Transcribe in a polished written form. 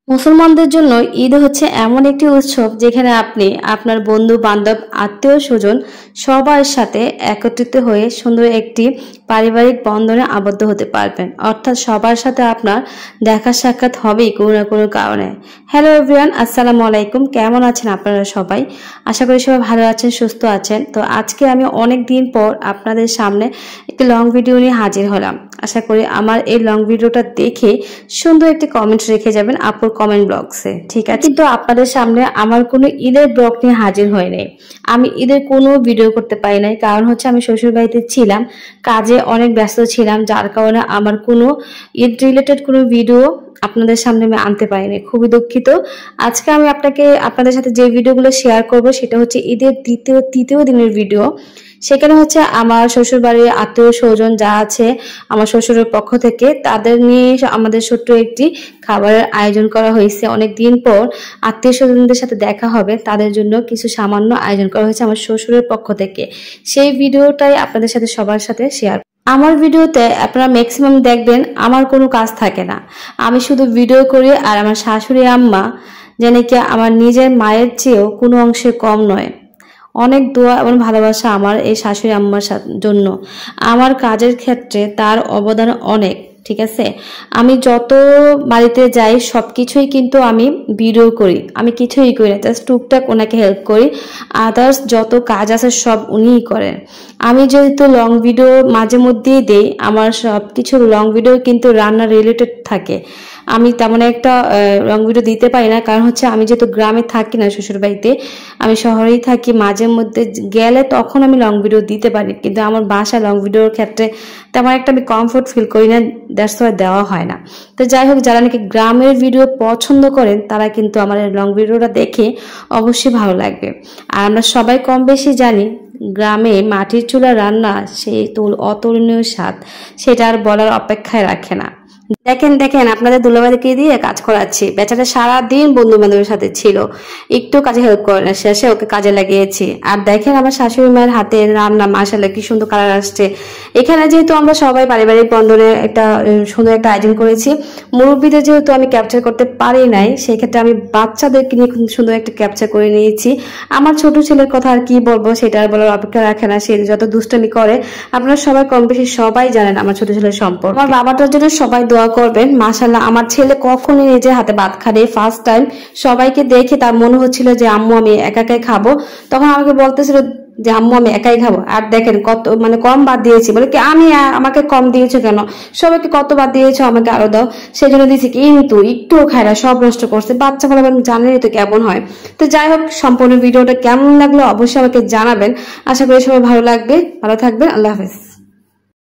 মুসলমানদের জন্য ঈদ হচ্ছে এমন একটি উৎসব যেখানে আপনি আপনার বন্ধু বান্ধব আত্মীয় স্বজন সবার সাথে একত্রিত হয়ে সুন্দর একটি পারিবারিক বন্ধনে আবদ্ধ হতে পারবেন, অর্থাৎ সবার সাথে আপনার দেখা সাক্ষাৎ হবেই কোনো না কোনো কারণে। হ্যালো এভরিওয়ান, আসসালামু আলাইকুম। কেমন আছেন আপনারা সবাই? আশা করি সবাই ভালো আছেন, সুস্থ আছেন। তো আজকে আমি অনেক দিন পর আপনাদের সামনে একটি লং ভিডিও নিয়ে হাজির হলাম। আশা করি আমার এই লং ভিডিওটা দেখে সুন্দর একটি কমেন্ট রেখে যাবেন আপুর কমেন্ট বক্সে, ঠিক আছে? কিন্তু আপনাদের সামনে আমার কোনো ঈদের ব্লগ নিয়ে হাজির হয় নাই। আমি ঈদের কোনো ভিডিও করতে পারি নাই, কারণ হচ্ছে আমি শ্বশুর বাড়িতে ছিলাম, কাজে অনেক ব্যস্ত ছিলাম, যার কারণে আমার কোনো ঈদ রিলেটেড কোনো ভিডিও আপনাদের সামনে আমি আনতে পারিনি। খুবই দুঃখিত। আজকে আমি আপনাদের সাথে যে ভিডিওগুলো শেয়ার করব সেটা হচ্ছে ঈদের তৃতীয় দিনের ভিডিও। সেখানে হচ্ছে আমার শ্বশুর বাড়ির আত্মীয় স্বজন যা আছে আমার শ্বশুরের পক্ষ থেকে, তাদের নিয়ে আমাদের ছোট্ট একটি খাবারের আয়োজন করা হয়েছে। অনেক দিন পর আত্মীয় স্বজনদের সাথে দেখা হবে, তাদের জন্য কিছু সামান্য আয়োজন করা হয়েছে আমার শ্বশুরের পক্ষ থেকে। সেই ভিডিওটাই আপনাদের সাথে সবার সাথে শেয়ার। আমার ভিডিওতে আপনারা ম্যাক্সিমাম দেখবেন আমার কোনো কাজ থাকে না, আমি শুধু ভিডিও করি। আর আমার শাশুড়ি আম্মা যেন কি আমার নিজের মায়ের চেয়েও কোনো অংশে কম নয়। অনেক দোয়া এবং ভালোবাসা আমার এই শাশুড়ি আম্মার জন্য। আমার কাজের ক্ষেত্রে তার অবদান অনেক, ঠিক আছে? আমি যত বাড়িতে যাই সবকিছুই কিন্তু আমি ভিডিও করি, আমি কিছুই করি না, জাস্ট টুকটাক ওনাকে হেল্প করি। আদার্স যত কাজ আছে সব উনিই করেন। আমি যেহেতু লং ভিডিও মাঝে মধ্যেই দেই, আমার সবকিছু লং ভিডিও কিন্তু রান্না রিলেটেড থাকে। আমি তেমন একটা লং ভিডিও দিতে পারি না, কারণ হচ্ছে আমি যেহেতু গ্রামে থাকি না, শ্বশুর বাড়িতে, আমি শহরেই থাকি। মাঝে মধ্যে গেলে তখন আমি লং ভিডিও দিতে পারি, কিন্তু আমার বাসা লং ভিডিওর ক্ষেত্রে তেমন একটা আমি কমফোর্ট ফিল করি না, দ্যাটস ওয়াই দেওয়া হয় না। তো যাই হোক, যারা নাকি গ্রামের ভিডিও পছন্দ করেন তারা কিন্তু আমার লং ভিডিওটা দেখে অবশ্যই ভালো লাগবে। আর আমরা সবাই কম বেশি জানি গ্রামে মাটির চুলা রান্না সেই অতুলনীয় স্বাদ, সেটা আর বলার অপেক্ষায় রাখে না। দেখেন আপনাদের দুলাভাইকে দিয়ে কাজ করাচ্ছি, বেচারা সারাদিন বন্ধু বান্ধবের সাথে ছিল, একটু কাজে হেল্প করে না, শেষে ওকে কাজে লাগিয়েছি। আর দেখেন আমার শাশুড়ি মায়ের হাতে রান্না, মাশাআল্লাহ কি সুন্দর কালার আসছে। এখানে যেহেতু আমরা সবাই পারিবারিক বন্ধনে একটা সুন্দর একটা আয়োজন করেছি, মুরব্বীদের যেহেতু আমি ক্যাপচার করতে পারি নাই, সেই ক্ষেত্রে আমি বাচ্চাদেরকে নিয়ে খুব সুন্দর একটা ক্যাপচার করে নিয়েছি। আমার ছোট ছেলের কথা আর কি বলবো, সেটা আর বলার অপেক্ষা রাখে না, সে যত দুষ্টামি করে। আপনারা সবাই কম বেশি সবাই জানেন আমার ছোট ছেলের সম্পর্ক। আমার বাবাটার জন্য সবাই দোয়া করবেন। মাশাআল্লাহ, আমার ছেলে কখনোই নিজের হাতে ভাত খাবে ফার্স্ট টাইম। সবাইকে দেখে তার মনে হচ্ছিল যে আম্মু আমি একাই খাবো, তখন আমাকে বলতেছিল যে আম্মু আমি একাই খাবো। আর দেখেন কত কম বাদ দিয়েছি, বলে কি আমি আমাকে কম দিয়েছো কেন, সবাইকে কত বাদ দিয়েছো, আমাকে আরো দাও। সেই জন্য দিয়েছি, কিন্তু একটুও খায় না, সব নষ্ট করছে। বাচ্চা বলে জানেনই তো কেমন হয়। তো যাই হোক, সম্পূর্ণ ভিডিওটা কেমন লাগলো অবশ্যই আমাকে জানাবেন। আশা করি সবাই ভালো লাগবে, ভালো থাকবেন। আল্লাহ হাফেজ।